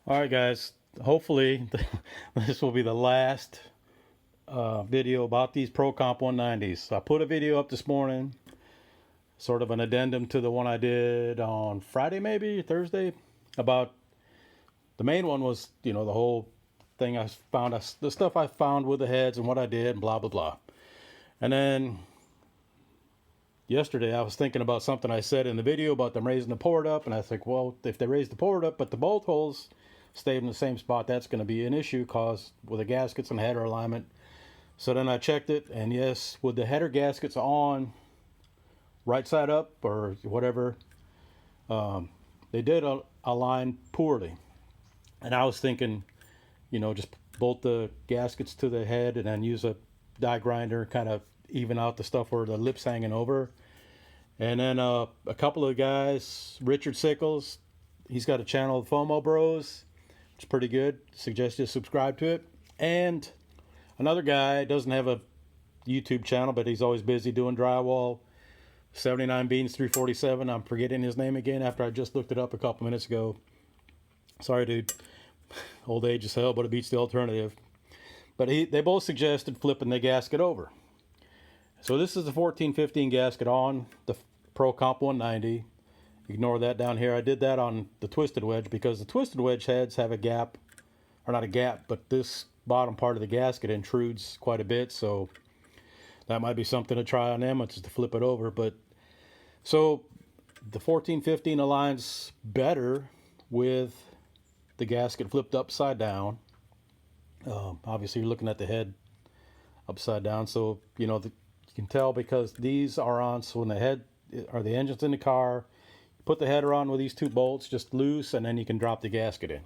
All right, guys. Hopefully, this will be the last video about these Pro Comp 190s. So I put a video up this morning, sort of an addendum to the one I did on Friday, maybe Thursday, about the main one was, the whole thing I found, the stuff I found with the heads and what I did, and blah, blah, blah. And then yesterday I was thinking about something I said in the video about them raising the port up, and I think, well, if they raise the port up, but the bolt holes stayed in the same spot, that's going to be an issue cause with the gaskets and header alignment. So then I checked it, and yes, with the header gaskets on right side up or whatever, they did align poorly. And I was thinking, just bolt the gaskets to the head and then use a die grinder, kind of even out the stuff where the lip's hanging over. And then a couple of guys, Richard Sickles, he's got a channel, FOMO Bros. It's pretty good. Suggest you subscribe to it. And another guy doesn't have a YouTube channel, but he's always busy doing drywall. 79 Beans 347. I'm forgetting his name again after I just looked it up a couple minutes ago. Sorry, dude. Old age is hell, but it beats the alternative. But they both suggested flipping the gasket over. So this is the 1415 gasket on the Pro Comp 190. Ignore that down here. I did that on the twisted wedge because the twisted wedge heads have a gap, or not a gap, but this bottom part of the gasket intrudes quite a bit, so that might be something to try on them, just to flip it over. But so the 1415 aligns better with the gasket flipped upside down. Obviously you're looking at the head upside down, so you can tell because these are on. So when the head or the engine's in the car, put the header on with these two bolts just loose, and then you can drop the gasket in.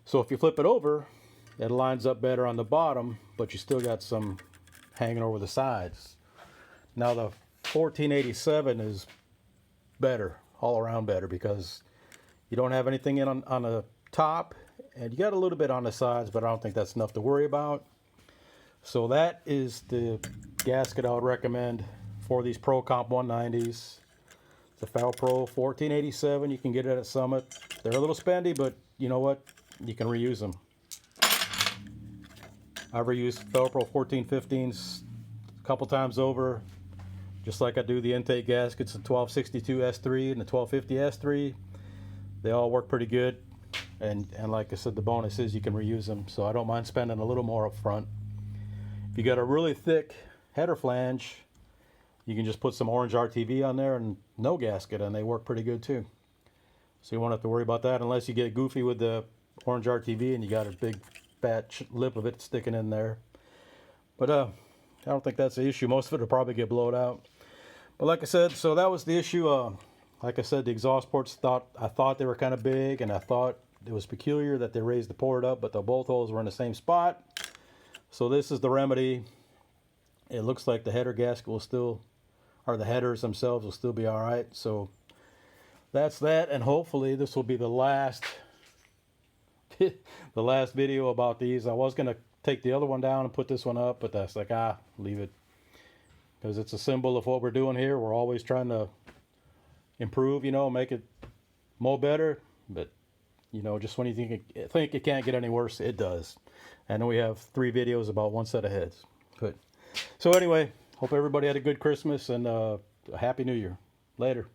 So if you flip it over, it lines up better on the bottom, but you still got some hanging over the sides. Now the 1487 is better, all around better, because you don't have anything in on the top, and you got a little bit on the sides, but I don't think that's enough to worry about. So that is the gasket I would recommend for these Pro Comp 190s. The Pro 1487, you can get it at Summit. They're a little spendy, but you know what? You can reuse them. I've reused Pro 1415s a couple times over, just like I do the intake gaskets, the 1262 S3 and the 1250 S3. They all work pretty good, and like I said, the bonus is you can reuse them, so I don't mind spending a little more up front. If you got a really thick header flange, you can just put some orange RTV on there and no gasket, and they work pretty good too. So you won't have to worry about that unless you get goofy with the orange RTV and you got a big fat lip of it sticking in there. But I don't think that's the issue. Most of it will probably get blown out. But like I said, so that was the issue. Like I said, the exhaust ports, I thought they were kind of big, and I thought it was peculiar that they raised the port up, but the bolt holes were in the same spot. So this is the remedy. It looks like the header gasket will still, or the headers themselves will still be all right. So that's that, and hopefully this will be the last the last video about these. I was gonna take the other one down and put this one up, but that's like, leave it, because it's a symbol of what we're doing here. We're always trying to improve, make it more better. But just when you think it can't get any worse, it does. And then we have 3 videos about one set of heads. Good. So anyway, hope everybody had a good Christmas and a Happy New Year. Later.